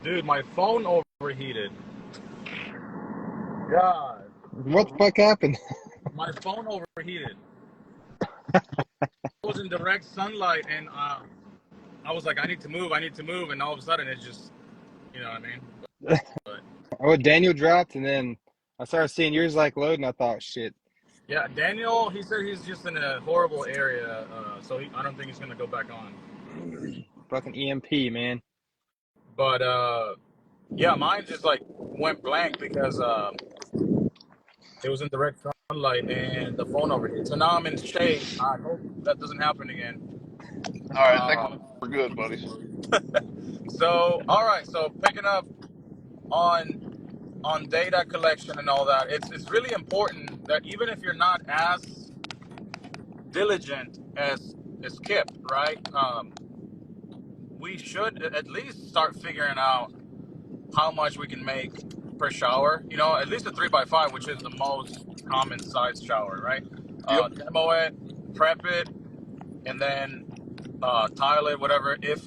Dude, my phone overheated. God, What the fuck happened? my phone overheated. I was in direct sunlight, and I was like, I need to move, and all of a sudden, it just, you know what I mean? But Oh, Daniel dropped, and then I started seeing yours like loading. I thought, shit, yeah, Daniel, he said he's just in a horrible area, so I don't think he's gonna go back on. fucking EMP, man. But yeah, mine just like went blank because it was in direct sunlight and the phone overheated. So now I'm in shade. I hope that doesn't happen again. All right, I think Um, we're good, buddies. so all right, so picking up on data collection and all that, it's really important that even if you're not as diligent as Kipp, right? We should at least start figuring out how much we can make per shower. You know, at least a 3x5, which is the most common size shower, right? Yep. Demo it, prep it, and then tile it, whatever. If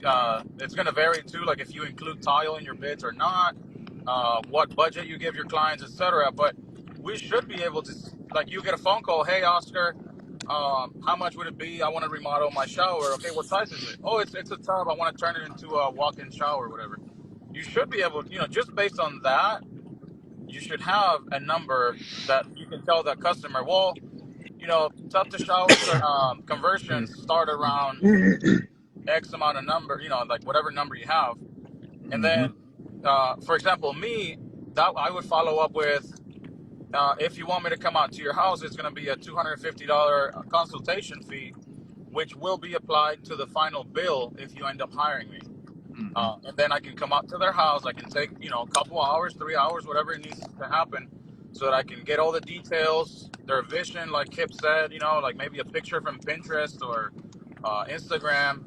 it's going to vary too, like if you include tile in your bids or not, what budget you give your clients, etc. But we should be able to, like, you get a phone call, hey Oscar, how much would it be? I want to remodel my shower. Okay, what size is it? Oh, it's a tub. I want to turn it into a walk-in shower, whatever. You should be able, you know, just based on that, you should have a number that you can tell that customer, well, you know, tub to shower conversions start around X amount of number, you know, like whatever number you have. And then, for example, me, that I would follow up with, if you want me to come out to your house, it's going to be a $250 consultation fee, which will be applied to the final bill if you end up hiring me. And then I can come out to their house. I can take, you know, a couple hours, 3 hours, whatever it needs to happen, so that I can get all the details, their vision, like Kipp said, you know, like maybe a picture from Pinterest or Instagram,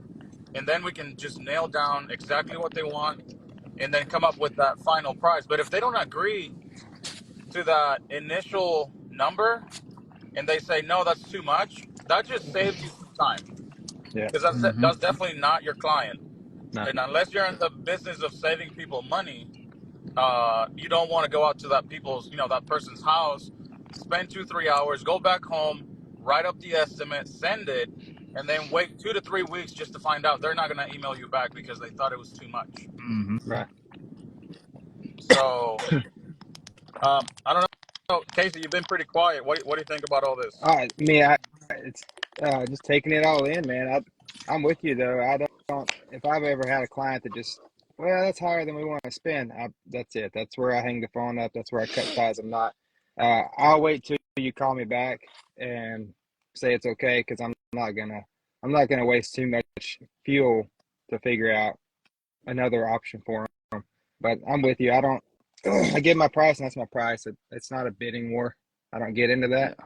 and then we can just nail down exactly what they want, and then come up with that final price. But if they don't agree to that initial number, and they say no, that's too much, that just saves you some time, Yeah. because that's definitely not your client. No. And unless you're in the business of saving people money, you don't want to go out to that person's house, spend 2-3 hours, go back home, write up the estimate, send it, and then wait 2 to 3 weeks just to find out they're not going to email you back because they thought it was too much. Right. So, I don't know, Casey, you've been pretty quiet. What do you think about all this? All right. It's just taking it all in, man. I'm with you though. I don't. If I've ever had a client that just, well, that's higher than we want to spend. That's it. That's where I hang the phone up. That's where I cut ties. I'm not. I'll wait till you call me back and say it's okay, because I'm not gonna waste too much fuel to figure out another option for them. But I'm with you. I don't. I give my price, and that's my price. It's not a bidding war. I don't get into that.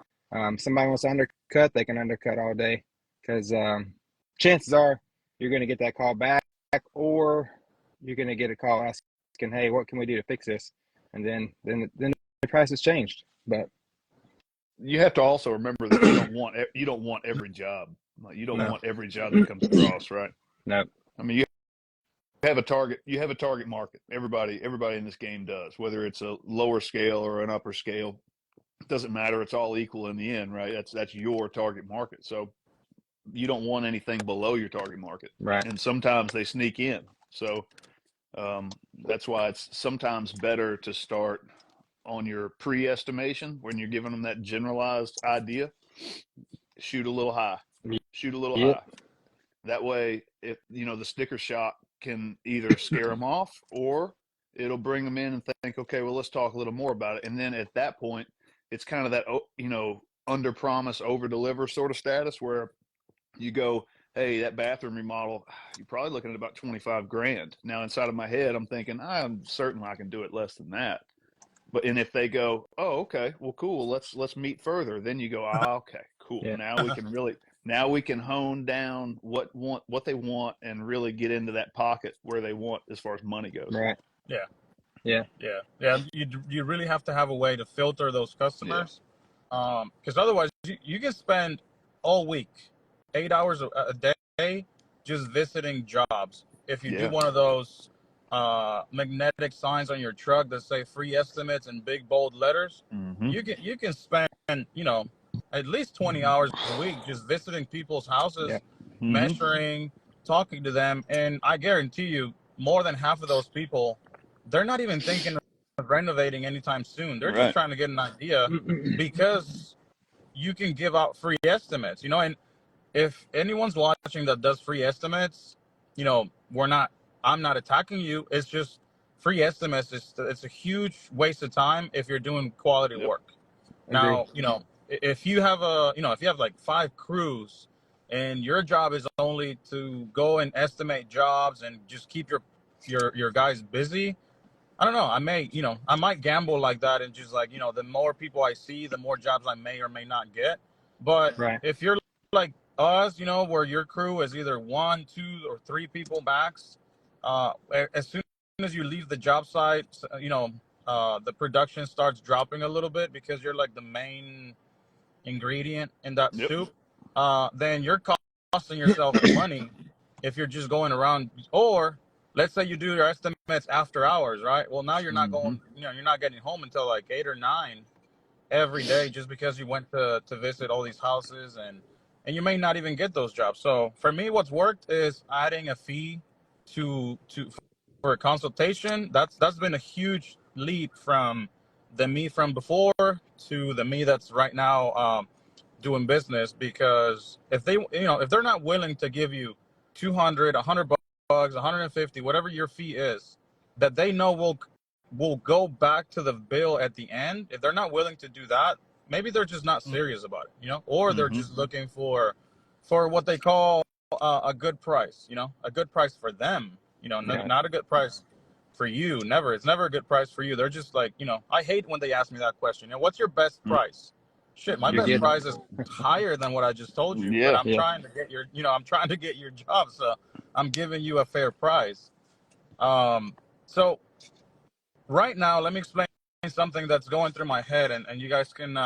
Somebody wants to undercut, they can undercut all day, because chances are you're going to get that call back, or you're going to get a call asking, "Hey, what can we do to fix this?" And then the price has changed. But You have to also remember that you don't want every job. Like, you don't No. want every job that comes across, right? no, I mean, you have a target market. Everybody in this game does, whether it's a lower scale or an upper scale. It doesn't matter. It's all equal in the end, right? That's your target market. So you don't want anything below your target market. right, And sometimes they sneak in. So that's why it's sometimes better to start on your pre-estimation when you're giving them that generalized idea. Shoot a little high. Shoot a little yep, high. That way, if the sticker shock can either scare them off, or it'll bring them in and think, okay, well, let's talk a little more about it. And then at that point, it's kind of that under promise, over deliver sort of status, where you go, hey, that bathroom remodel, you're probably looking at about 25 grand. Now, inside of my head, I'm thinking, I'm certain I can do it less than that. And if they go, oh, okay, well, cool, let's meet further, then you go, okay, cool. yeah, Now we can hone down what they want, and really get into that pocket where they want as far as money goes. right, Yeah, yeah, yeah. You really have to have a way to filter those customers, because otherwise you can spend all week, 8 hours a day, just visiting jobs. If you do one of those magnetic signs on your truck that say free estimates in big bold letters, Mm-hmm. you can spend, at least 20 hours a week just visiting people's Yeah. houses, Mm-hmm. measuring, talking to them, and I guarantee you, more than half of those people, they're not even thinking of renovating anytime soon. They're just Right. trying to get an idea because you can give out free estimates, and if anyone's watching that does free estimates, we're not. I'm not attacking you. It's just free estimates. It's a huge waste of time if you're doing quality Yep. work. Agree. Now, if you have if you have like 5 crews, and your job is only to go and estimate jobs and just keep your guys busy. I don't know. I might gamble like that and just like, the more people I see, the more jobs I may or may not get. But Right. if you're like us, where your crew is either 1, 2, or 3 people max, as soon as you leave the job site, the production starts dropping a little bit because you're like the main ingredient in that Yep. soup. Then you're costing yourself money if you're just going around. Or let's say you do your estimates after hours, right? Well, now you're not Mm-hmm. going, you're not getting home until like 8 or 9 every day just because you went to visit all these houses, and you may not even get those jobs. So for me, what's worked is adding a fee to for a consultation. That's been a huge leap from the me from before to the me that's right now doing business. Because if they're not willing to give you 200, 100 bucks, 150, whatever your fee is, that they know will go back to the bill at the end. If they're not willing to do that, maybe they're just not serious about it, or they're Mm-hmm. just looking for what they call a good price, a good price for them, Yeah. not a good price for you. Never, it's never a good price for you. They're just like, I hate when they ask me that question. What's your best price? Shit, my You're best getting. price is higher than what I just told you, but Yeah. I'm Yeah. trying to get I'm trying to get your job, so I'm giving you a fair price. So right now, let me explain something that's going through my head, and you guys can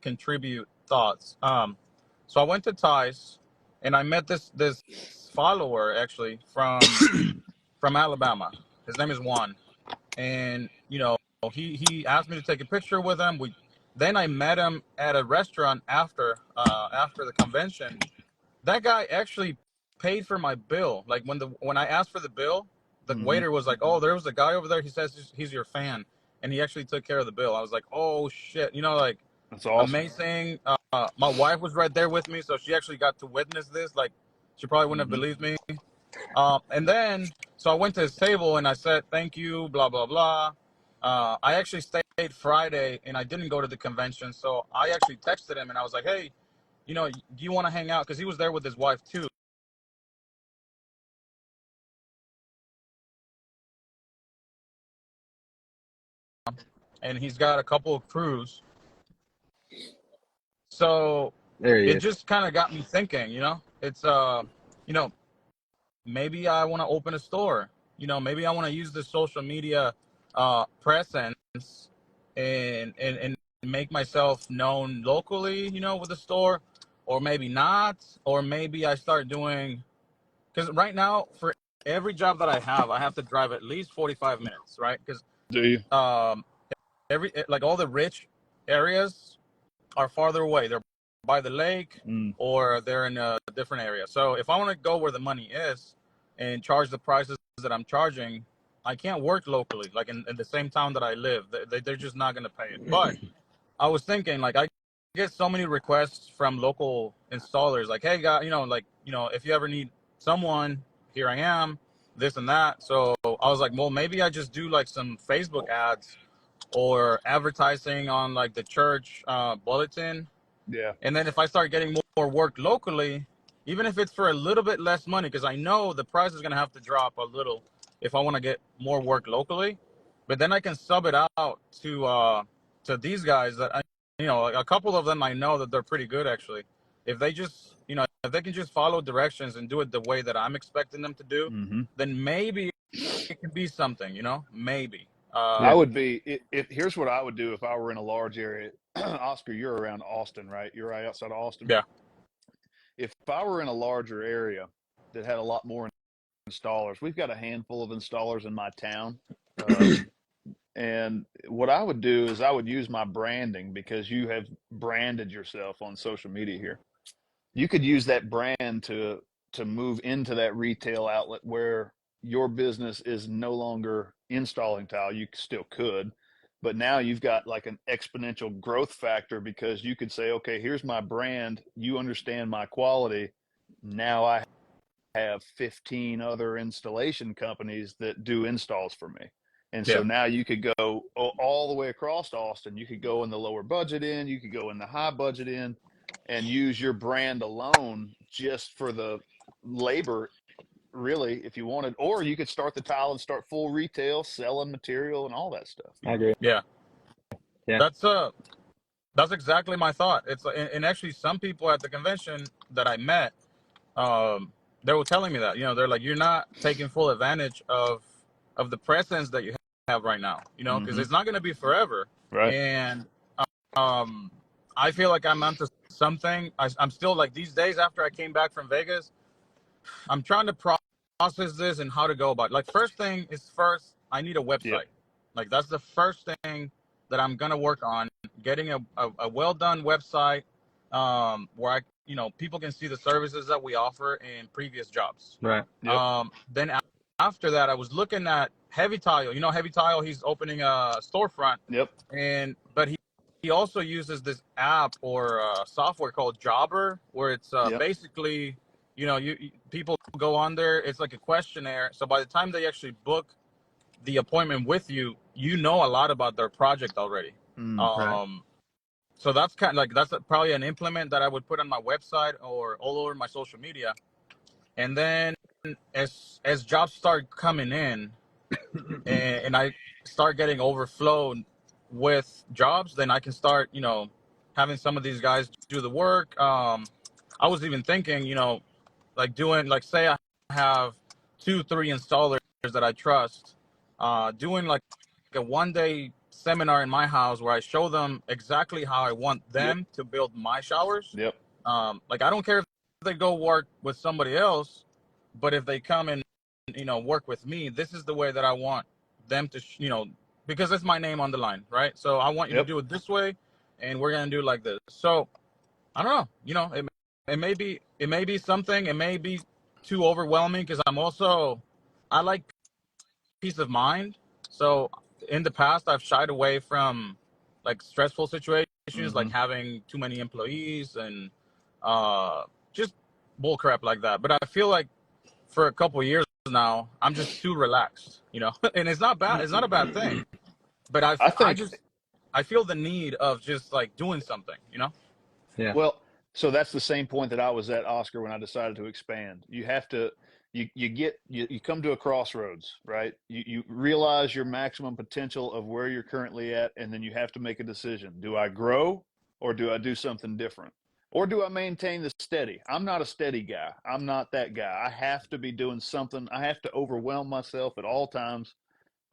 contribute thoughts. So I went to Tice, and I met this follower actually from Alabama. His name is Juan, and he asked me to take a picture with him. Then I met him at a restaurant after the convention. That guy actually paid for my bill. Like when I asked for the bill, the Mm-hmm. waiter was like, "Oh, there was a guy over there. He says he's your fan," and he actually took care of the bill. I was like, "Oh shit!" Like That's awesome. amazing. My wife was right there with me, so she actually got to witness this. Like she probably wouldn't have Mm-hmm. believed me. And then so I went to his table and I said, "Thank you," blah blah blah. I actually stayed Friday and I didn't go to the convention, so I actually texted him and I was like, "Hey, do you want to hang out?" Because he was there with his wife too. And he's got a couple of crews. So There he it is. just kind of got me thinking, it's you know, maybe I want to open a store. Maybe I want to use the social media presence and make myself known locally, with the store, or maybe not, or maybe I start doing, because right now for every job that I have to drive at least 45 minutes, right? Because Do you? um, like all the rich areas are farther away. They're by the lake Mm. or they're in a different area. So if I want to go where the money is and charge the prices that I'm charging, I can't work locally, like in the same town that I live. They're just not going to pay it. But I was thinking, like, I get so many requests from local installers, like, hey, guy, if you ever need someone, here I am, this and that. So I was like, well, maybe I just do like some Facebook ads or advertising on like the church bulletin. Yeah. And then if I start getting more work locally, even if it's for a little bit less money, because I know the price is going to have to drop a little if I want to get more work locally. But then I can sub it out to these guys that a couple of them I know that they're pretty good actually. If they just if they can just follow directions and do it the way that I'm expecting them to do, Mm-hmm. then maybe it could be something. Maybe. I Yeah. would be. Here's what I would do if I were in a large area. Oscar, you're around Austin, right? You're right outside of Austin. Yeah. If I were in a larger area that had a lot more installers. We've got a handful of installers in my town. And what I would do is I would use my branding, because you have branded yourself on social media here. You could use that brand to move into that retail outlet where your business is no longer installing tile. You still could, but now you've got like an exponential growth factor, because you could say, okay, here's my brand. You understand my quality. Now I have 15 other installation companies that do installs for me. And Yeah. so now you could go all the way across Austin. You could go in the lower budget end, you could go in the high budget end, and use your brand alone just for the labor, really, if you wanted. Or you could start the tile and start full retail, selling material and all that stuff. I agree. Yeah. Yeah. That's exactly my thought. It's and actually some people at the convention that I met, they were telling me that, they're like, you're not taking full advantage of the presence that you have right now, because Mm-hmm. it's not going to be forever. Right. And um, I feel like I'm onto something. I'm still like, these days after I came back from Vegas, I'm trying to process this and how to go about it. Like, first thing is first, I need a website. Yep. Like, that's the first thing that I'm going to work on, getting a well done website, where people can see the services that we offer in previous jobs. Right. Yep. Then after that, I was looking at Heavy Tile. Heavy Tile, he's opening a storefront, Yep. but he also uses this app or software called Jobber, where it's Yep. basically, people go on there. It's like a questionnaire. So by the time they actually book the appointment with you, you know a lot about their project already. Right. So that's kind of like, that's probably an implement that I would put on my website or all over my social media. And then as jobs start coming in, and I start getting overflowed with jobs, then I can start, having some of these guys do the work. I was even thinking, like doing, like, say I have 2-3 installers that I trust, doing like a 1-day seminar in my house where I show them exactly how I want them Yep. to build my showers. Yep. Like, I don't care if they go work with somebody else, but if they come and, work with me, this is the way that I want them to, because it's my name on the line, right? So I want you to Yep. do it this way, and we're going to do it like this. So I don't know, it may be something, it may be too overwhelming, because I like peace of mind. So in the past, I've shied away from like stressful situations, Mm-hmm. like having too many employees and just bull crap like that. But I feel like for a couple of years now, I'm just too relaxed, and it's not bad. It's not a bad thing, but I think I feel the need of just like doing something. Yeah. Well, so that's the same point that I was at, Oscar, when I decided to expand. You have to, you come to a crossroads, right? You realize your maximum potential of where you're currently at, and then you have to make a decision. Do I grow, or do I do something different? Or do I maintain the steady? I'm not a steady guy. I'm not that guy. I have to be doing something. I have to overwhelm myself at all times.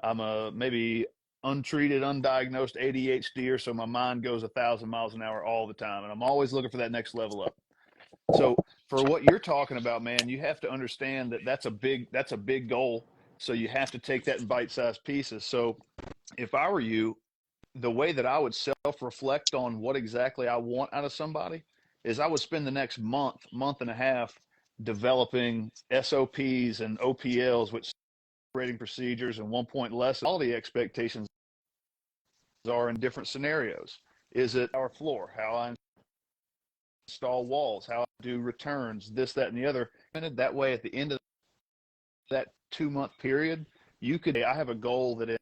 I'm a maybe untreated, undiagnosed ADHDer, so my mind goes 1,000 miles an hour all the time, and I'm always looking for that next level up. So for what you're talking about, man, you have to understand that that's a big goal. So you have to take that in bite-sized pieces. So if I were you, the way that I would self-reflect on what exactly I want out of somebody is I would spend the next month and a half developing SOPs and OPLs, which operating procedures, and 1 point less quality expectations are in different scenarios. Is it our floor, how I install walls, how I do returns, this, that, and the other. That way, at the end of that 2 month period, you could, I have a goal that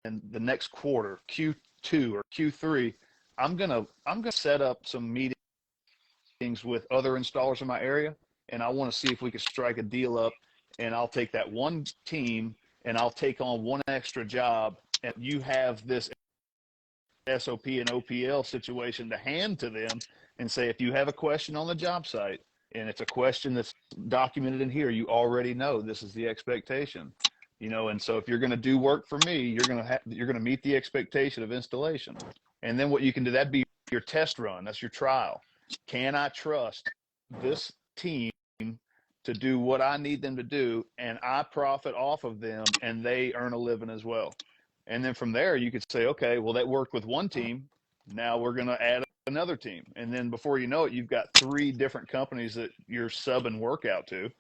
in the next quarter, Q2 or Q3, I'm gonna set up some meetings with other installers in my area, and I want to see if we could strike a deal up, and I'll take that one team and I'll take on one extra job, and you have this SOP and OPL situation to hand to them and say, if you have a question on the job site and it's a question that's documented in here, you already know this is the expectation, and so if you're going to do work for me, you're going to meet the expectation of installation. And then what you can do, that'd be your test run. That's your trial. Can I trust this team to do what I need them to do, and I profit off of them, and they earn a living as well. And then from there, you could say, okay, well, that worked with one team. Now we're going to add another team. And then before you know it, you've got 3 different companies that you're subbing work out to.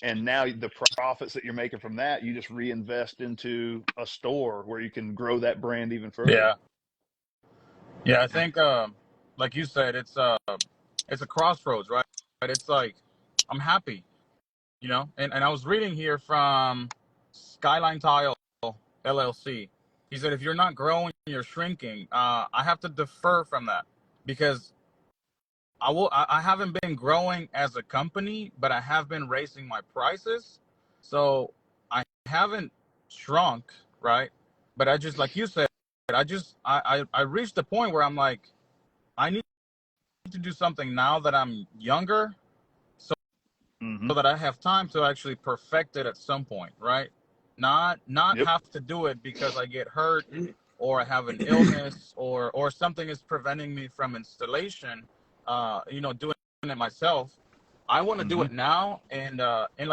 And now the profits that you're making from that, you just reinvest into a store where you can grow that brand even further. Yeah. Yeah, I think, like you said, it's a crossroads, right? It's like I'm happy, And I was reading here from Skyline Tile LLC. He said if you're not growing, you're shrinking. I have to defer from that because I haven't been growing as a company, but I have been raising my prices. So I haven't shrunk, right? But I just, like you said, I reached the point where I'm like, I need to do something now that I'm younger so Mm-hmm. that I have time to actually perfect it at some point, right? Not Yep. have to do it because I get hurt or I have an illness or something is preventing me from installation, doing it myself. I want to do Mm-hmm. it now and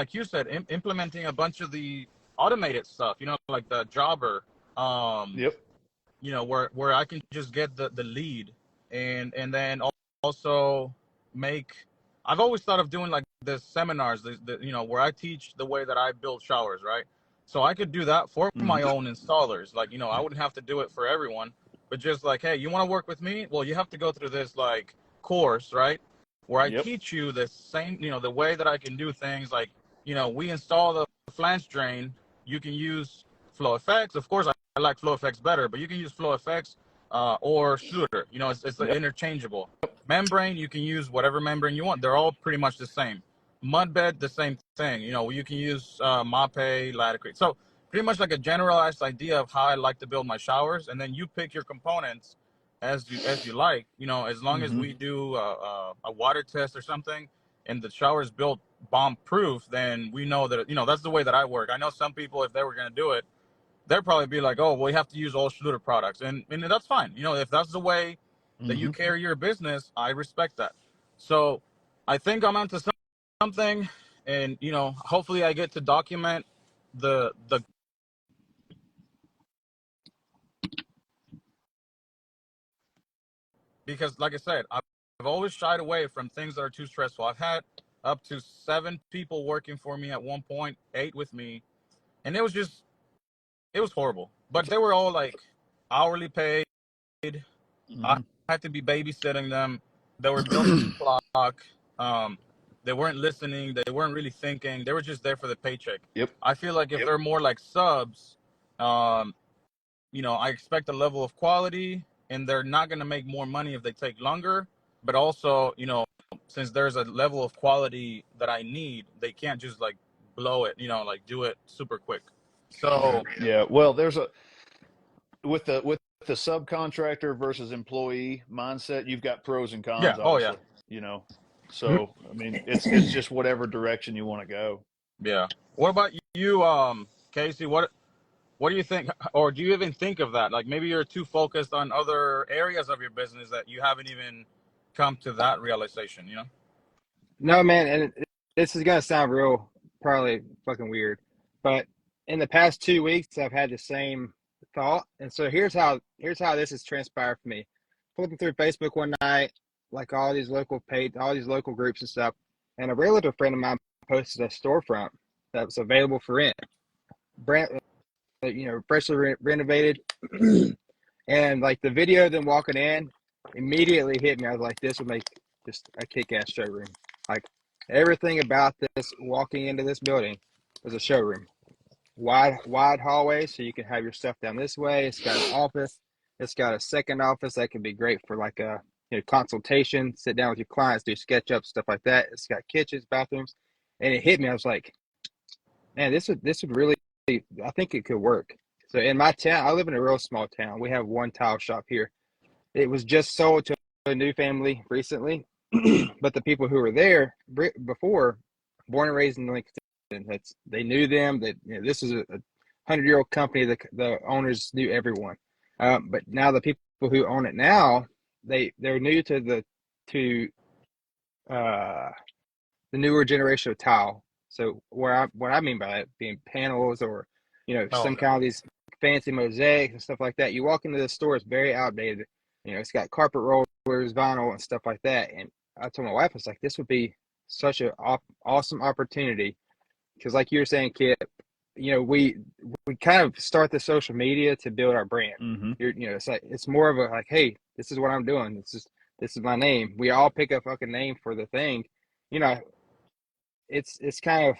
like you said, implementing a bunch of the automated stuff, like the jobber, Yep. where I can just get the lead and then also make. I've always thought of doing like the seminars, where I teach the way that I build showers, right? So I could do that for Mm-hmm. my own installers. Like, I wouldn't have to do it for everyone, but just like, hey, you want to work with me? Well, you have to go through this like course, right? Where I Yep. teach you the same, the way that I can do things. Like, we install the flange drain. You can use Flow Effects. Of course, I like Flow Effects better, but you can use Flow Effects or Schluter. It's Yep. interchangeable. Membrane, you can use whatever membrane you want. They're all pretty much the same. Mud bed, the same thing. You can use Mape, Laticrete. So pretty much like a generalized idea of how I like to build my showers, and then you pick your components as you like. As long as Mm-hmm. we do a water test or something, and the shower is built bomb proof, then we know that that's the way that I work. I know some people, if they were going to do it, they'll probably be like, oh, well, you have to use all Schluter products. And that's fine. If that's the way that you Mm-hmm. carry your business, I respect that. So I think I'm onto something. And, hopefully I get to document the because like I said, I've always shied away from things that are too stressful. I've had up to 7 people working for me at one point, 8 with me. And it was horrible. But they were all like hourly paid. I Mm-hmm. had to be babysitting them. They were building the clock. Um, they weren't listening. They weren't really thinking. They were just there for the paycheck. Yep. I feel like if they're more like subs, um, I expect a level of quality, and they're not going to make more money if they take longer. But also, since there's a level of quality that I need, they can't just like blow it, like do it super quick. So Yeah. Well, there's a with the subcontractor versus employee mindset, you've got pros and yeah, cons, oh yeah, obviously. You know, so I mean, it's just whatever direction you want to go. yeah. What about you, Casey? What do you think, or do you even think of that? Like maybe you're too focused on other areas of your business that you haven't even come to that realization, No, man, and this is gonna sound real, probably fucking weird, but in the past 2 weeks, I've had the same thought, and so here's how this has transpired for me. Flipping through Facebook one night, like all these local groups and stuff, and a realtor friend of mine posted a storefront that was available for rent, brand, freshly renovated, and like the video of them walking in immediately hit me. I was like, this would make just a kick-ass showroom. Like everything about this walking into this building was a showroom. Wide hallway so you can have your stuff down this way. It's got an office. It's got a second office that can be great for like a consultation, sit down with your clients, do SketchUp, stuff like that. It's got kitchens, bathrooms, and it hit me. I was like, man, this would really, I think it could work. So in my town, I live in a real small town. We have one tile shop here. It was just sold to a new family recently, but the people who were there before, born and raised in Lincoln, they knew them. That this is a 100-year-old company. The owners knew everyone, but now the people who own it now, they're new to uh, the newer generation of tile. So what I mean by that being panels or, Oh, some okay. kind of these fancy mosaics and stuff like that. You walk into the store, it's very outdated. It's got carpet rollers, vinyl, and stuff like that. And I told my wife, I was like, this would be such an awesome opportunity because, like you were saying, Kip, we kind of start the social media to build our brand. Mm-hmm. It's like it's more of a like, hey, this is what I'm doing. This is my name. We all pick a fucking name for the thing. You know, it's kind of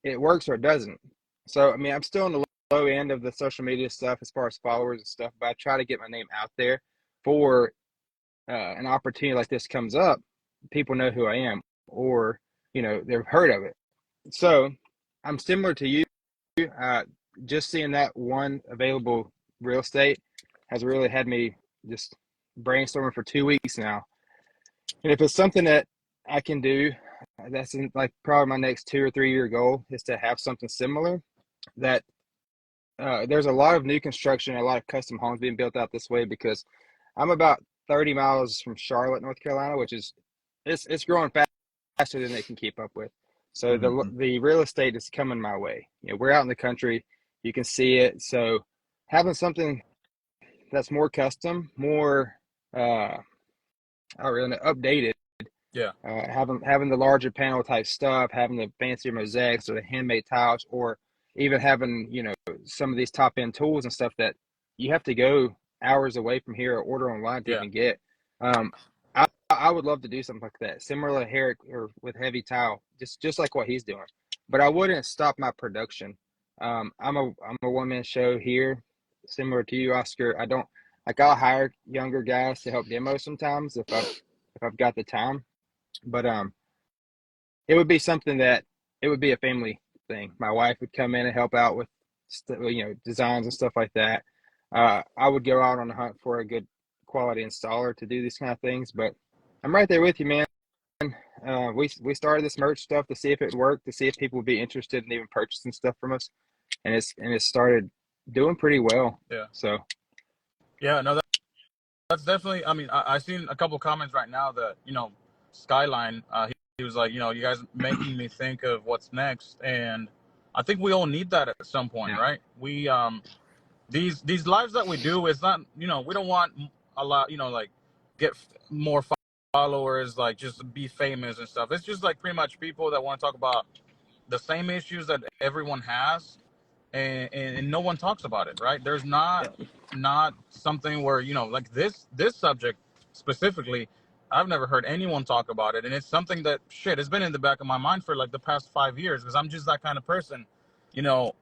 it works or it doesn't. So I mean, I'm still in the low end of the social media stuff as far as followers and stuff, but I try to get my name out there for an opportunity like this comes up. People know who I am, or they've heard of it. So I'm similar to you. Uh, just seeing that one available real estate has really had me just brainstorming for 2 weeks now. And if it's something that I can do, that's like probably my next 2 or 3 year goal is to have something similar. That there's a lot of new construction, a lot of custom homes being built out this way because I'm about 30 miles from Charlotte, North Carolina, which is it's growing faster than they can keep up with. So Mm-hmm. the real estate is coming my way. We're out in the country, you can see it. So having something that's more custom, more I don't really know, updated. Yeah. Having the larger panel type stuff, having the fancier mosaics or the handmade tiles, or even having some of these top end tools and stuff that you have to go hours away from here or order online to Yeah. even get. Um, I would love to do something like that, similar to Herrick or with heavy tile, just like what he's doing. But I wouldn't stop my production. I'm a one man show here, similar to you, Oscar. I don't like I'll hire younger guys to help demo sometimes if I've got the time. But it would be something that it would be a family thing. My wife would come in and help out with designs and stuff like that. I would go out on the hunt for a good quality installer to do these kind of things. But I'm right there with you, man. We started this merch stuff to see if it worked, to see if people would be interested in even purchasing stuff from us, and it started doing pretty well. Yeah. So Yeah. No, that's definitely. I mean, I seen a couple comments right now that Skyline. He was like, you guys making me think of what's next, and I think we all need that at some point, yeah, right? We these lives that we do, it's not we don't want a lot like get more followers, like just be famous and stuff. It's just like pretty much people that want to talk about the same issues that everyone has, and no one talks about it, right? There's yeah, not something where like this subject specifically, I've never heard anyone talk about it, and it's something that shit has been in the back of my mind for like the past 5 years because I'm just that kind of person. you know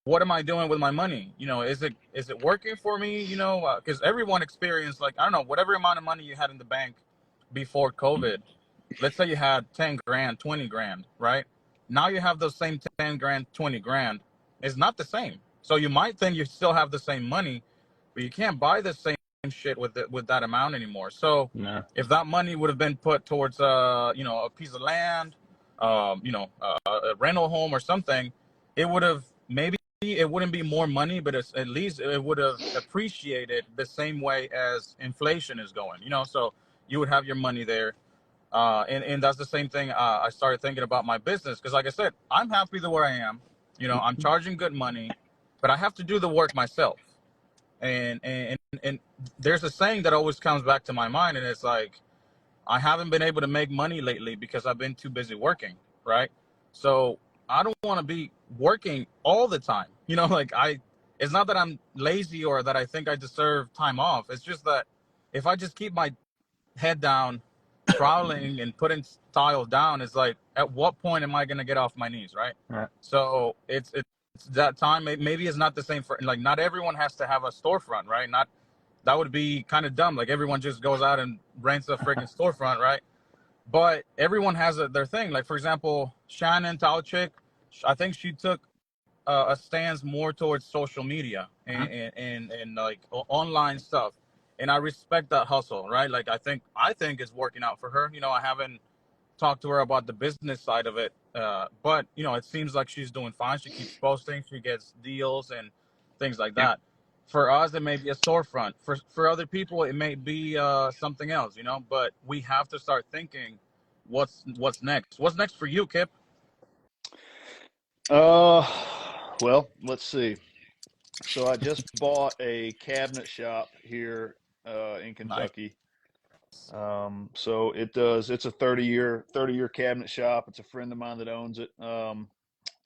what am I doing with my money? Is it working for me? Because everyone experienced, like, I don't know, whatever amount of money you had in the bank before COVID. Let's say you had 10 grand, 20 grand, right? Now you have those same 10 grand, 20 grand. It's not the same. So you might think you still have the same money, but you can't buy the same shit with that amount anymore. So no, if that money would have been put towards a piece of land, a rental home or something, it would have maybe it wouldn't be more money, but at least it would have appreciated the same way as inflation is going. So you would have your money there, and that's the same thing. I started thinking about my business because, like I said, I'm happy the where I am. I'm charging good money, but I have to do the work myself. And there's a saying that always comes back to my mind, and it's like, I haven't been able to make money lately because I've been too busy working, right? So I don't want to be working all the time. Like it's not that I'm lazy or that I think I deserve time off. It's just that if I just keep my head down, troweling and putting tile down, it's like, at what point am I going to get off my knees, right? right, So it's that time. Maybe it's not the same for, like, not everyone has to have a storefront, right? Not That would be kind of dumb. Like, everyone just goes out and rents a freaking storefront, right? But everyone has their thing. Like, for example, Shannon Talchick, I think she took a stance more towards social media uh-huh. and like online stuff. And I respect that hustle, right? Like, I think it's working out for her. I haven't talked to her about the business side of it, but it seems like she's doing fine. She keeps posting, she gets deals and things like Yeah. that. For us, it may be a storefront. For other people, it may be something else. But we have to start thinking, what's next. What's next for you, Kip? Well, let's see. So I just bought a cabinet shop here in Nice. Kentucky. So it's a 30-year cabinet shop. It's a friend of mine that owns it.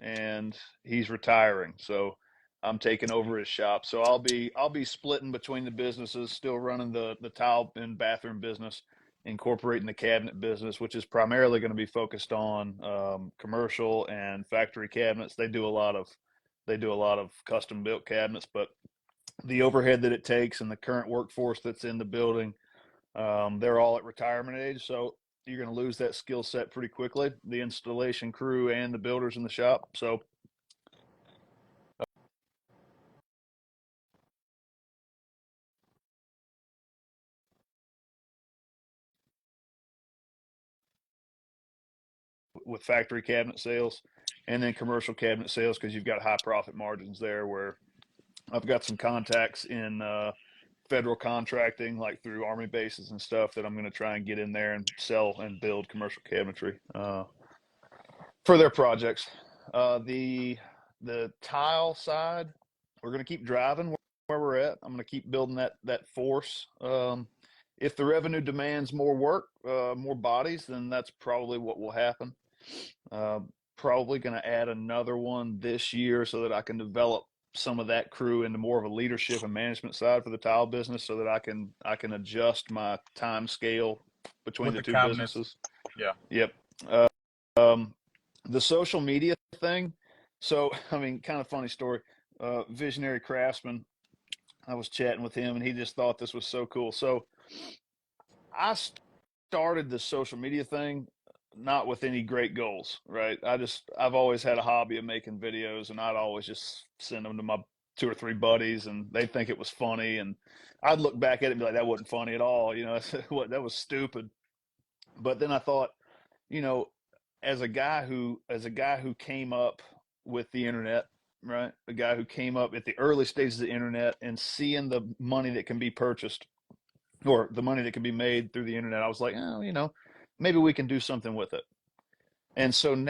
And he's retiring. So I'm taking over his shop. So I'll be splitting between the businesses, still running the tile and bathroom business, incorporating the cabinet business, which is primarily going to be focused on commercial and factory cabinets. They do a lot of custom built cabinets, but the overhead that it takes and the current workforce that's in the building, they're all at retirement age. So you're going to lose that skill set pretty quickly, the installation crew and the builders in the shop. So with factory cabinet sales and then commercial cabinet sales, because you've got high profit margins there, where I've got some contacts in federal contracting, like through army bases and stuff, that I'm going to try and get in there and sell and build commercial cabinetry for their projects. The tile side, we're going to keep driving where we're at. I'm going to keep building that force. If the revenue demands more work, more bodies, then that's probably what will happen. Probably going to add another one this year so that I can develop some of that crew into more of a leadership and management side for the tile business, so that I can adjust my time scale between With the the two cabinets. businesses. Yeah. Yep. Uh, um, the social media thing. So, I mean, kind of funny story. Visionary Craftsman, I was chatting with him and he just thought this was so cool. So I started the social media thing not with any great goals, right? I've always had a hobby of making videos, and I'd always just send them to my two or three buddies and they'd think it was funny, and I'd look back at it and be like, that wasn't funny at all, what, that was stupid. But then I thought, you know, as a guy who came up with the internet, right? A guy who came up at the early stages of the internet and seeing the money that can be purchased, or the money that can be made through the internet, I was like, oh, maybe we can do something with it. And so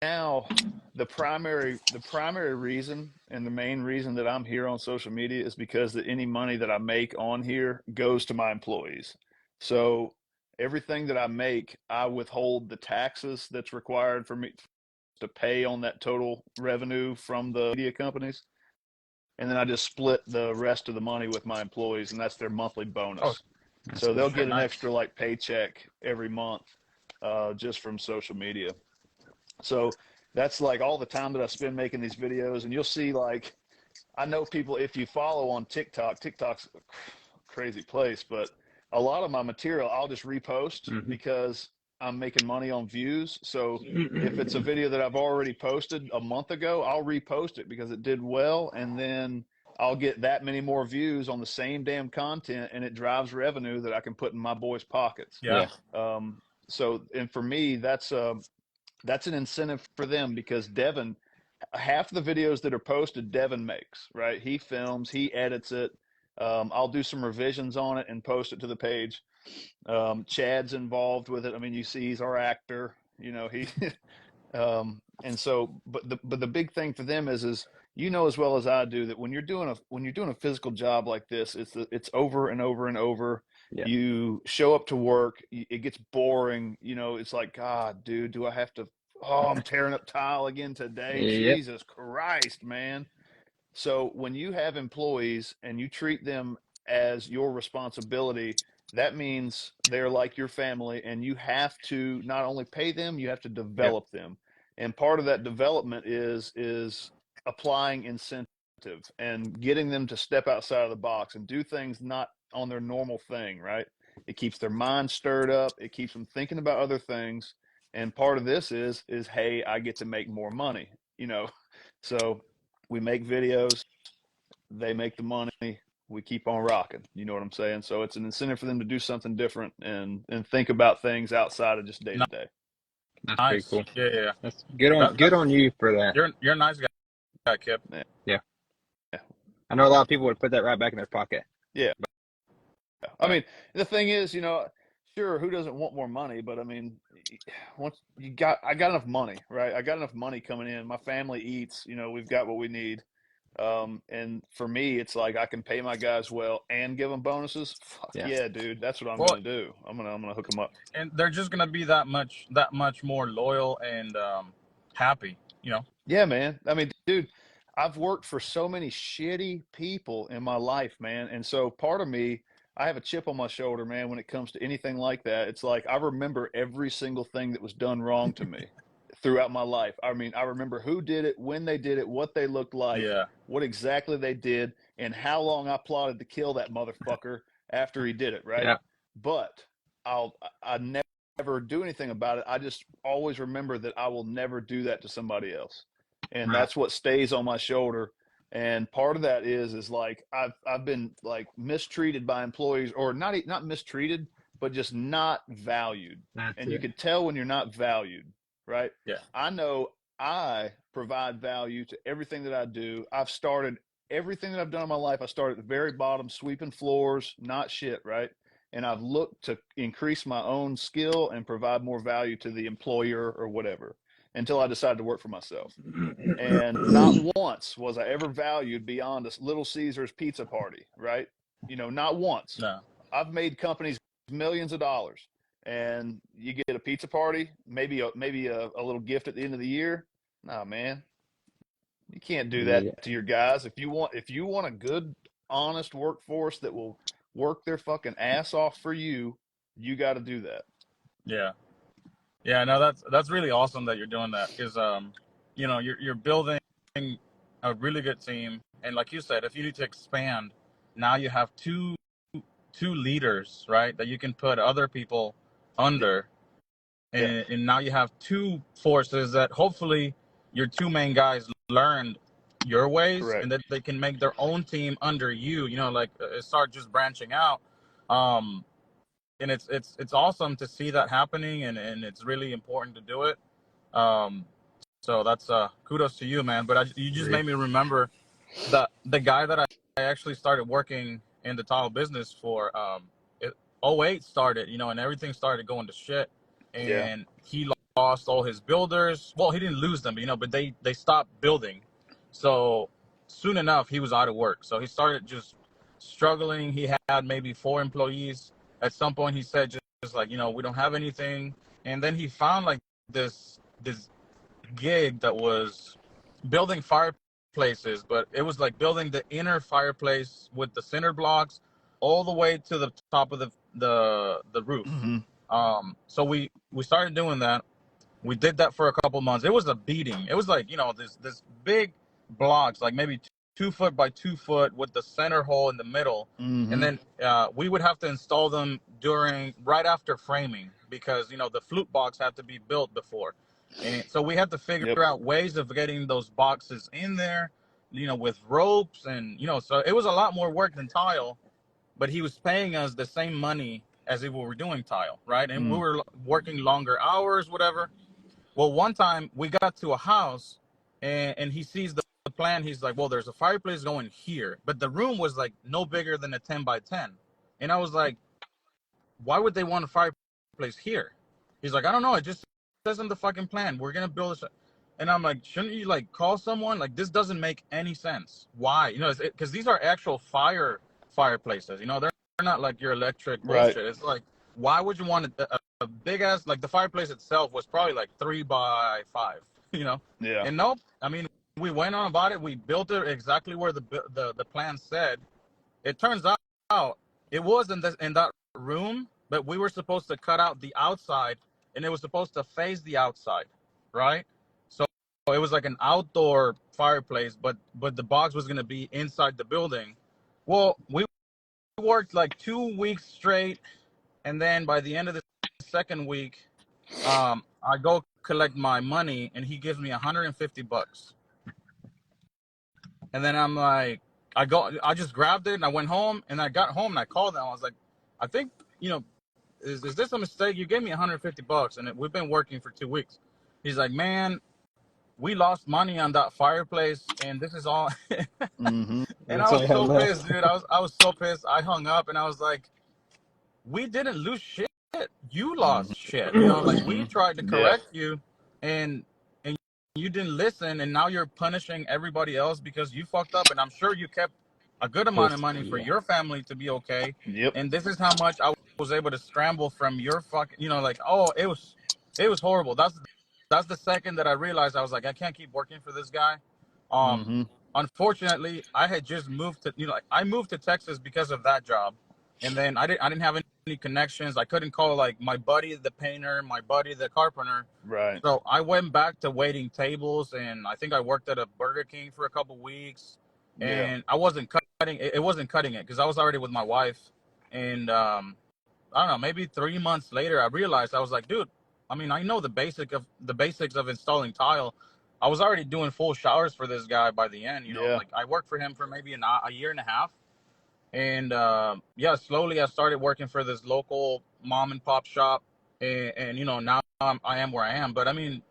now the primary reason and the main reason that I'm here on social media is because that any money that I make on here goes to my employees. So everything that I make, I withhold the taxes that's required for me to pay on that total revenue from the media companies. And then I just split the rest of the money with my employees, and that's their monthly Oh, bonus. That's So good. they'll okay, get an nice. extra like paycheck every month, just from social media. So that's like all the time that I spend making these videos. And you'll see, like, I know people, if you follow on TikTok's a crazy place, but a lot of my material I'll just repost Hmm. because I'm making money on views. So if it's a video that I've already posted a month ago, I'll repost it because it did well. And then I'll get that many more views on the same damn content, and it drives revenue that I can put in my boys' pockets. Yeah. Yeah. Um, so, and for me, that's an incentive for them, because Devin, half the videos that are posted, Devin makes, right? He films, he edits it. I'll do some revisions on it and post it to the page. Chad's involved with it. I mean, you see, he's our actor. He and so, but the big thing for them is as well as I do, that when you're doing a physical job like this, it's over and over and over. Yeah. You show up to work, it gets boring. It's like, God, dude, do I have to? Oh, I'm tearing up tile again today. Yep. Jesus Christ, man. So when you have employees and you treat them as your responsibility, that means they're like your family, and you have to not only pay them, you have to Yep. develop them. And part of that development is applying incentive and getting them to step outside of the box and do things not on their normal thing, right? It keeps their mind stirred up, it keeps them thinking about other things. And part of this is hey, I get to make more money, you know. So we make videos, they make the money, we keep on rocking. You know what I'm saying? So it's an incentive for them to do something different and think about things outside of just day to day. That's pretty Nice. cool. Yeah, yeah, yeah. That's good on That's you for that. you're a nice guy, Kip. Yeah, Yeah. I know a lot of people would put that right back in their pocket. yeah. I Yeah. mean, the thing is, Sure, who doesn't want more money? But I mean, once I got enough money, right? I got enough money coming in. My family eats, we've got what we need. And for me, it's like I can pay my guys well and give them bonuses. Fuck Yeah. yeah, dude. That's what I'm Well, gonna do. I'm gonna hook them up. and they're just gonna be that much more loyal and happy. Yeah, man. I mean, dude, I've worked for so many shitty people in my life, man. And so part of me, I have a chip on my shoulder, man, when it comes to anything like that. It's like I remember every single thing that was done wrong to me throughout my life. I mean, I remember who did it, when they did it, what they looked like, Yeah. what exactly they did, and how long I plotted to kill that motherfucker after he did it, right? Yeah. But I never do anything about it. I just always remember that I will never do that to somebody else, and Right. that's what stays on my shoulder. And part of that is like I've been like mistreated by employees, or not mistreated, but just not valued. That's And you it. can tell when you're not valued, right? Yeah. I know I provide value to everything that I do. I've started everything that I've done in my life. I started at the very bottom, sweeping floors, not shit, right? And I've looked to increase my own skill and provide more value to the employer or whatever until I decided to work for myself. And not once was I ever valued beyond a Little Caesars pizza party, right? Not once. No. I've made companies millions of dollars, and you get a pizza party, maybe a little gift at the end of the year. Nah, man, you can't do that Yeah. to your guys. If you want a good, honest workforce that will work their fucking ass off for you, you got to do that. Yeah. Yeah. No, that's really awesome that you're doing that because you're building a really good team, and like you said, if you need to expand, now you have two leaders, right? That you can put other people under, Yeah, and now you have two forces that hopefully your two main guys learned your ways, and correct. that they can make their own team under you. Like start just branching out. Um, and it's awesome to see that happening, and it's really important to do it. Um, so that's kudos to you, man. But you just Yeah. made me remember the guy that I actually started working in the tile business for. It, '08 started, and everything started going to shit, Yeah. and he lost all his builders. Well, he didn't lose them, but they stopped building. So soon enough, he was out of work. So he started just struggling. He had maybe 4 employees. At some point, he said just like, we don't have anything. And then he found like this gig that was building fireplaces, but it was like building the inner fireplace with the center blocks all the way to the top of the roof. Mm-hmm. So we started doing that. We did that for a couple months. It was a beating. It was like, this big blocks, like maybe 2 foot by 2 foot with the center hole in the middle. And Mm-hmm. then we would have to install them right after framing because, the flute box had to be built before. And so we had to figure Yep. out ways of getting those boxes in there, with ropes and, so it was a lot more work than tile, but he was paying us the same money as if we were doing tile, right? And we Mm. were working longer hours, whatever. Well, one time we got to a house, and he sees the plan. He's like, well, there's a fireplace going here, but the room was like no bigger than a 10 by 10. And I was like, why would they want a fireplace here? He's like, I don't know. It just says in the fucking plan, we're going to build this. And I'm like, shouldn't you like call someone? Like, this doesn't make any sense. Why? Because these are actual fireplaces. They're not like your electric Right. bullshit. It's like, why would you want a big ass, like the fireplace itself was probably like 3 by 5, Yeah. And nope. I mean, we went on about it. We built it exactly where the plan said. It turns out it was in that room, but we were supposed to cut out the outside, and it was supposed to face the outside, right? So it was like an outdoor fireplace, but the box was gonna be inside the building. Well, we worked like 2 weeks straight, and then by the end of the second week, I go collect my money, and he gives me $150. And then I'm like, I just grabbed it and I went home, and I got home and I called them. I was like, I think, is this a mistake? You gave me $150 and we've been working for 2 weeks. He's like, man, we lost money on that fireplace, and this is all. Mm-hmm. And I That's all was you had so left. pissed, dude. I was so pissed. I hung up and I was like, we didn't lose shit. you Mm-hmm. lost shit. You know, like we tried to Yeah. correct you, and you didn't listen, and now you're punishing everybody else because you fucked up. And I'm sure you kept a good amount of His, money for yeah. your family to be okay. Yep. And this is how much I was able to scramble from your fucking. You know, like, oh, it was horrible. That's the second that I realized I was like, I can't keep working for this guy. Um, Mm-hmm. Unfortunately, I had just moved to, you know, like, I moved to Texas because of that job, and then I didn't have any connections. I couldn't call like my buddy the painter, my buddy the carpenter. Right. So I went back to waiting tables, and I think I worked at a Burger King for a couple weeks, Yeah. and I wasn't cutting it. It wasn't cutting it because I was already with my wife, and I don't know, maybe 3 months later, I realized I was like, dude, I mean, I know the basics of installing tile. I was already doing full showers for this guy by the end. You know, Yeah. like I worked for him for maybe a year and a half, and yeah, slowly I started working for this local mom and pop shop, and you know now I am where I am. But I mean,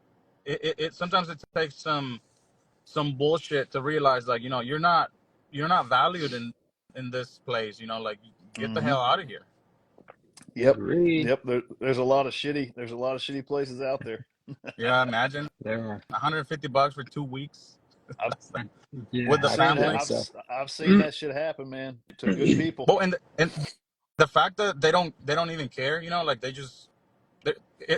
it sometimes it takes some bullshit to realize like, you know, you're not valued in this place. You know, like get the Mm-hmm. hell out of here. Yep. Agreed. Yep. There's a lot of shitty places out there. Yeah, imagine There are. $150 for 2 weeks. I've That's like, Yeah, with the I've seen it. family. absolutely. So, I've seen that shit happen, man, to good people. Well, and the fact that they don't even care, you know, like they just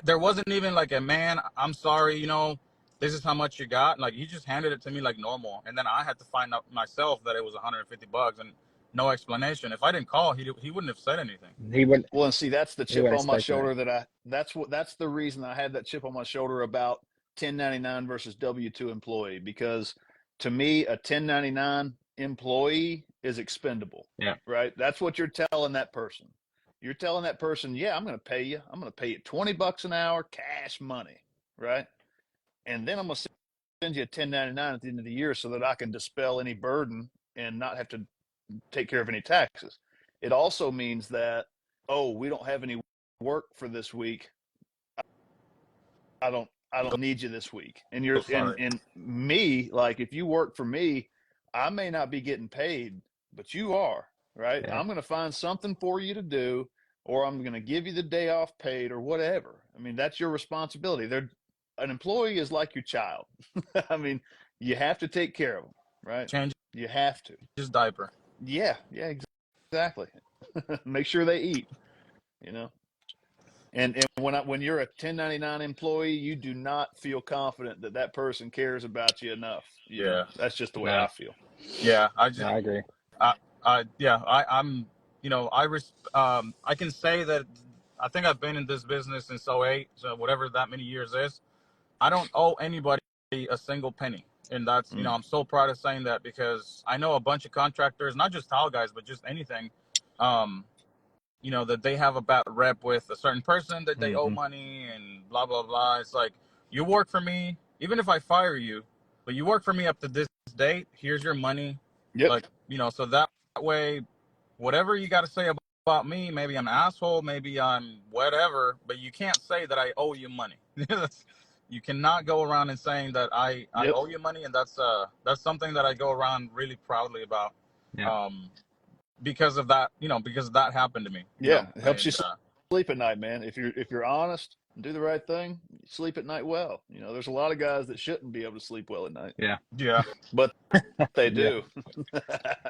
there wasn't even like a man. I'm sorry, you know, this is how much you got. Like he just handed it to me like normal, and then I had to find out myself that it was $150 and no explanation. If I didn't call, he wouldn't have said anything. he wouldn't. Well, and see, that's the He chip wouldn't on my expect that. shoulder that's the reason I had that chip on my shoulder about 1099 versus W-2 employee, because to me, a 1099 employee is expendable, Yeah. right? That's what you're telling that person. You're telling that person, yeah, I'm going to pay you. I'm going to pay you $20 an hour, cash money, right? And then I'm going to send you a 1099 at the end of the year so that I can dispel any burden and not have to take care of any taxes. It also means that, oh, we don't have any work for this week. I don't need you this week. And So you're sorry. and me, like if you work for me, I may not be getting paid, but you are, right? Yeah. I'm going to find something for you to do, or I'm going to give you the day off paid or whatever. I mean, that's your responsibility. An employee is like your child. I mean, you have to take care of them, right? Change You have to. his diaper. Yeah, exactly. Make sure they eat, you know. And when you're a 1099 employee, you do not feel confident that that person cares about you enough. You know, Yeah, that's just the way No, I feel. yeah. no, I agree. Yeah. I'm. You know, I can say that I think I've been in this business since '08, so whatever that many years is. I don't owe anybody a single penny. And that's, you know, Mm, I'm so proud of saying that because I know a bunch of contractors, not just tile guys, but just anything, um, you know, that they have a bad rep with a certain person that they owe mm-hmm. money and blah, blah, blah. It's like, you work for me, even if I fire you, but you work for me up to this date, here's your money. Yep. Like, you know, so that way, whatever you got to say about me, maybe I'm an asshole, maybe I'm whatever, but you can't say that I owe you money. You cannot go around and saying that I Yep. owe you money, and that's something that I go around really proudly about, Yeah. because of that, you know, because that happened to me, you Yeah. know, It helps you and sleep at night, man. If you're honest and do the right thing, you sleep at night well. You know, there's a lot of guys that shouldn't be able to sleep well at night, Yeah. yeah, but they Yeah. do.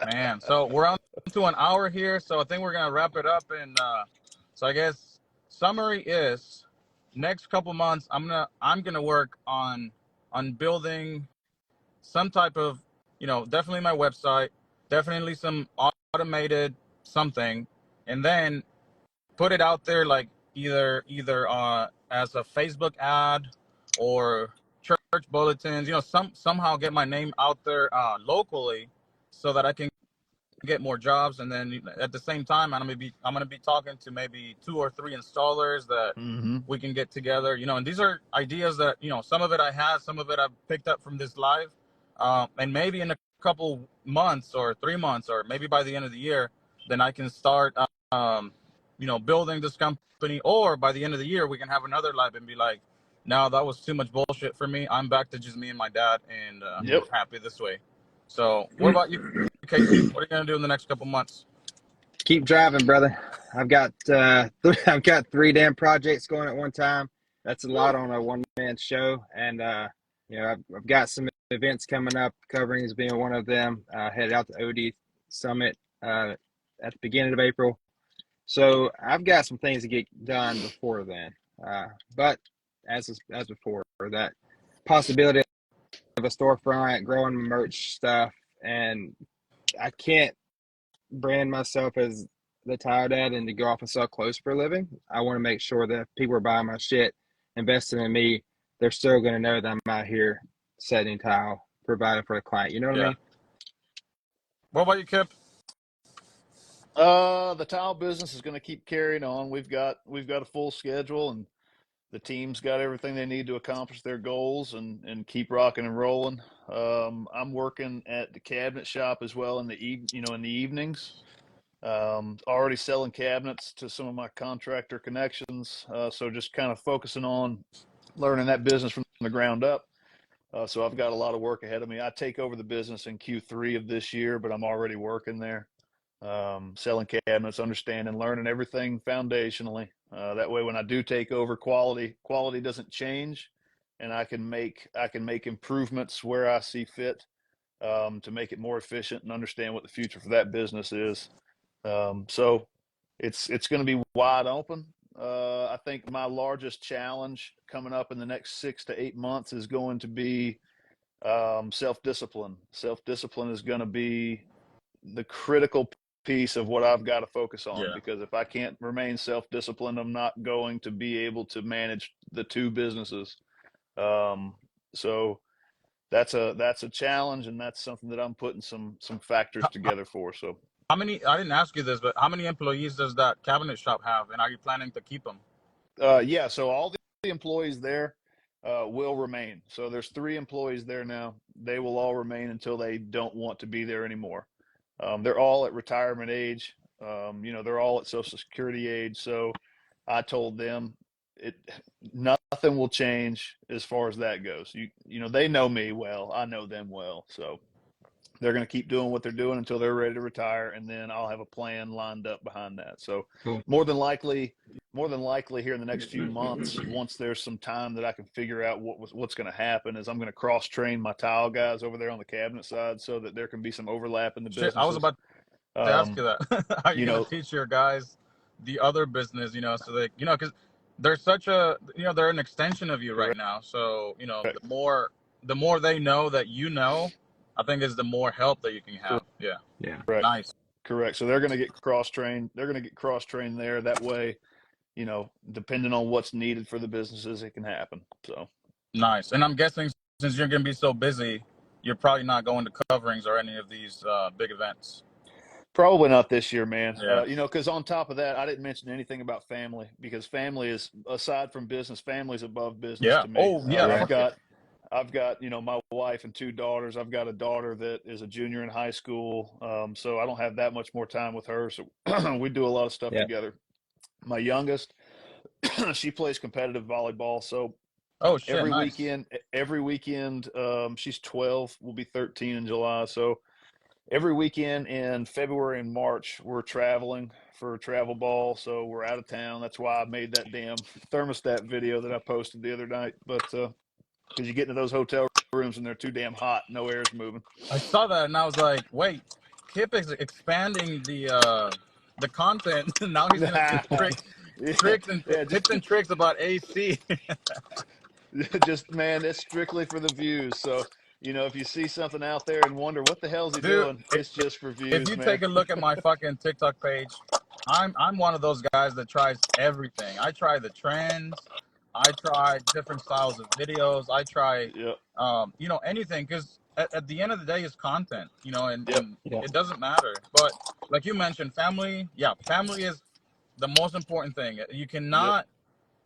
man. So we're on to an hour here, so I think we're gonna wrap it up, and so I guess summary is next couple months I'm gonna work on building some type of, you know, definitely my website, definitely some automated something, and then put it out there like either as a Facebook ad or church bulletins, you know, somehow get my name out there locally so that I can get more jobs. And then at the same time, I'm gonna be talking to maybe 2 or 3 installers that Mm-hmm. we can get together, you know. And these are ideas that, you know, some of it I had, some of it I've picked up from this live, and maybe in a couple months or 3 months or maybe by the end of the year, then I can start, you know, building this company. Or by the end of the year, we can have another live and be like, no, that was too much bullshit for me. I'm back to just me and my dad, and Yep. we're happy this way. So what about you, Casey? What are you gonna do in the next couple months? Keep driving, brother. I've got I've got 3 damn projects going at one time. That's a lot Woo. on a one man show, and I've got some events coming up. Covering is being one of them. Headed out to OD Summit at the beginning of April. So I've got some things to get done before then. But as before, that possibility of a storefront, growing merch stuff, and I can't brand myself as the tile dad and to go off and sell clothes for a living. I want to make sure that if people are buying my shit, investing in me, they're still going to know that I'm out here setting tile, providing for the client. You know what I Yeah. mean? What about you, Kip? The tile business is going to keep carrying on. We've got a full schedule, and the team's got everything they need to accomplish their goals and keep rocking and rolling. I'm working at the cabinet shop as well in the evenings. Already selling cabinets to some of my contractor connections. So just kind of focusing on learning that business from the ground up. So I've got a lot of work ahead of me. I take over the business in Q3 of this year, but I'm already working there, selling cabinets, understanding, learning everything foundationally. That way, when I do take over, quality doesn't change, and I can make improvements where I see fit, to make it more efficient and understand what the future for that business is. So it's going to be wide open. I think my largest challenge coming up in the next 6 to 8 months is going to be self-discipline. Self-discipline is going to be the critical piece of what I've got to focus on, Yeah. because if I can't remain self-disciplined, I'm not going to be able to manage the two businesses. So that's a challenge, and that's something that I'm putting some factors together for. So How many? I didn't ask you this, but how many employees does that cabinet shop have, and are you planning to keep them? yeah, so all the employees there will remain. So there's 3 employees there now. They will all remain until they don't want to be there anymore. They're all at retirement age. They're all at Social Security age. So I told them it nothing will change as far as that goes. They know me well. I know them well. So they're going to keep doing what they're doing until they're ready to retire, and then I'll have a plan lined up behind that. So Cool. more than likely, here in the next few months, once there's some time that I can figure out what's going to happen, is I'm going to cross train my tile guys over there on the cabinet side so that there can be some overlap in the Shit, I was businesses. about to ask Um, you that. Are you you gonna know, teach your guys the other business? So they, because they're such a, they're an extension of you right correct. now. So the more they know that I think is the more help that you can have. Yeah. Yeah. Correct. Nice. Correct. So they're going to get cross trained. They're going to get cross trained there. That way, depending on what's needed for the businesses, it can happen. So Nice. And I'm guessing since you're gonna be so busy, you're probably not going to coverings or any of these big events. probably not this year, man. Yeah. Because on top of that, I didn't mention anything about family, because family is, aside from business, family is above business Yeah. to me. Oh yeah. I've Right. Fuck yeah. got I've got my wife and 2 daughters. I've got a daughter that is a junior in high school, so I don't have that much more time with her. So we do a lot of stuff Yeah. together. My youngest, she plays competitive volleyball, so Oh shit. every Nice. weekend, she's 12, will be 13 in July. So every weekend in February and March, we're traveling for travel ball. So we're out of town. That's why I made that damn thermostat video that I posted the other night. But because you get into those hotel rooms and they're too damn hot, no air's moving. I saw that and I was like, wait, Kip is expanding the content. Now he's gonna teach yeah, tricks and yeah, tips and tricks about AC. just man, it's strictly for the views. So if you see something out there and wonder what the hell's he Dude, doing, it's just for if views, you man. take a look at my fucking TikTok page, I'm one of those guys that tries everything. I try the trends, I try different styles of videos, I try Yep, anything, because at the end of the day it's content, and yep, Yeah. it doesn't matter. But like you mentioned, family, yeah, family is the most important thing. You yep, cannot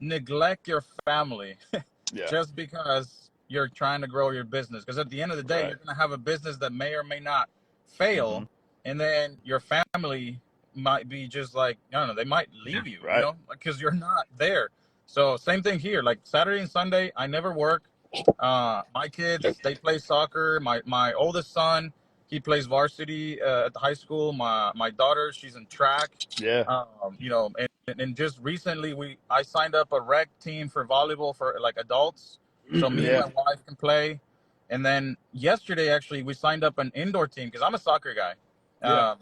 neglect your family yeah, just because you're trying to grow your business. Because at the end of the day, right. you're going to have a business that may or may not Hmm. fail. And then your family might be just like, I don't know, they might Yeah. leave you, Right. because you're not there. So same thing here. Like Saturday and Sunday, I never work. My Yep. kids, they play soccer. My oldest son, He plays varsity at the high school. My daughter, she's in track. Yeah. You know, and just recently I signed up a rec team for volleyball for like adults, so me and Yeah. my wife can play. And then yesterday, actually, we signed up an indoor team because I'm a soccer guy. Yeah.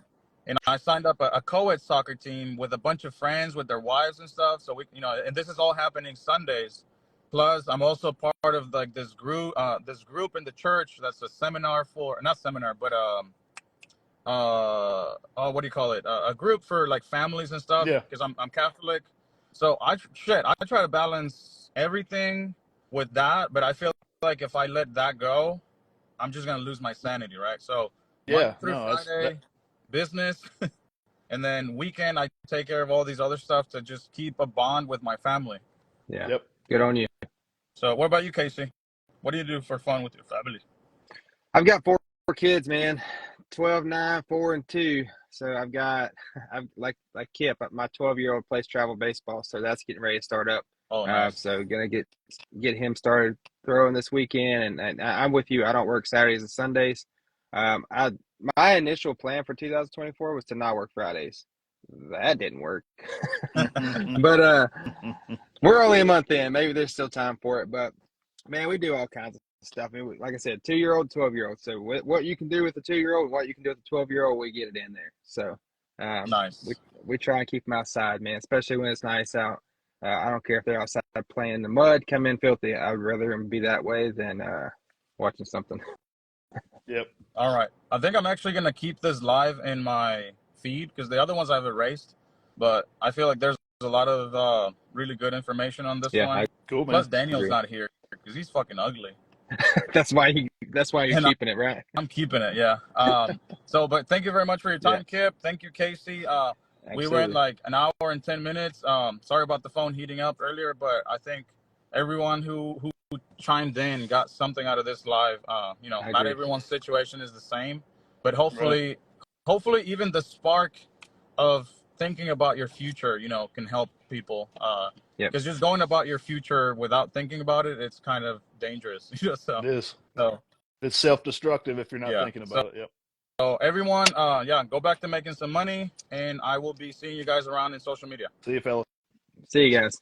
And I signed up a co-ed soccer team with a bunch of friends with their wives and stuff. So we, you know, and this is all happening Sundays. Plus, I'm also part of like this group in the church that's a seminar for, not seminar, but oh, what do you call it? A group for like families and stuff. Yeah. Because I'm Catholic, so I try to balance everything with that. But I feel like if I let that go, I'm just gonna lose my sanity, right? So Monday Yeah. through No, that. Friday, business, and then weekend I take care of all these other stuff to just keep a bond with my family. Yeah. Yep. Good on you. So what about you, Casey? What do you do for fun with your family? I've got four kids, man. 12, 9, 4, and 2. So I'm like Kipp. My 12-year-old plays travel baseball, so that's getting ready to start up. Oh, nice. So gonna get him started throwing this weekend, and I'm with you. I don't work Saturdays and Sundays. I My initial plan for 2024 was to not work Fridays. That didn't work, but we're only a month in. Maybe there's still time for it, but man, we do all kinds of stuff. I mean, like I said, 2-year-old, 12-year-old. So what you can do with the 2-year-old, what you can do with the 12-year-old, we get it in there. So we Nice. we try and keep them outside, man, especially when it's nice out. I don't care if they're outside playing in the mud, come in filthy. I'd rather them be that way than watching something. Yep. All right. I think I'm actually gonna keep this live in my feed because the other ones I've erased, but I feel like there's a lot of really good information on this Yeah, one. I Cool, man. Plus, Daniel's agree. not here because he's fucking ugly, That's why you're and keeping it, right? I'm keeping it. Yeah. So, but thank you very much for your Yeah, time, Kip. Thank you, Casey. We went absolutely. like an hour and 10 minutes. Sorry about the phone heating up earlier, but I think everyone who chimed in got something out of this live. You know, I not agree. everyone's situation is the same, but Right. hopefully even the spark of thinking about your future, you know, can help people. Yep. Because just going about your future without thinking about it, it's kind of dangerous. You know, It is. so It's self-destructive if you're not yeah. thinking about it. Yep. So everyone, yeah, go back to making some money, and I will be seeing you guys around in social media. See you, fellas. See you guys.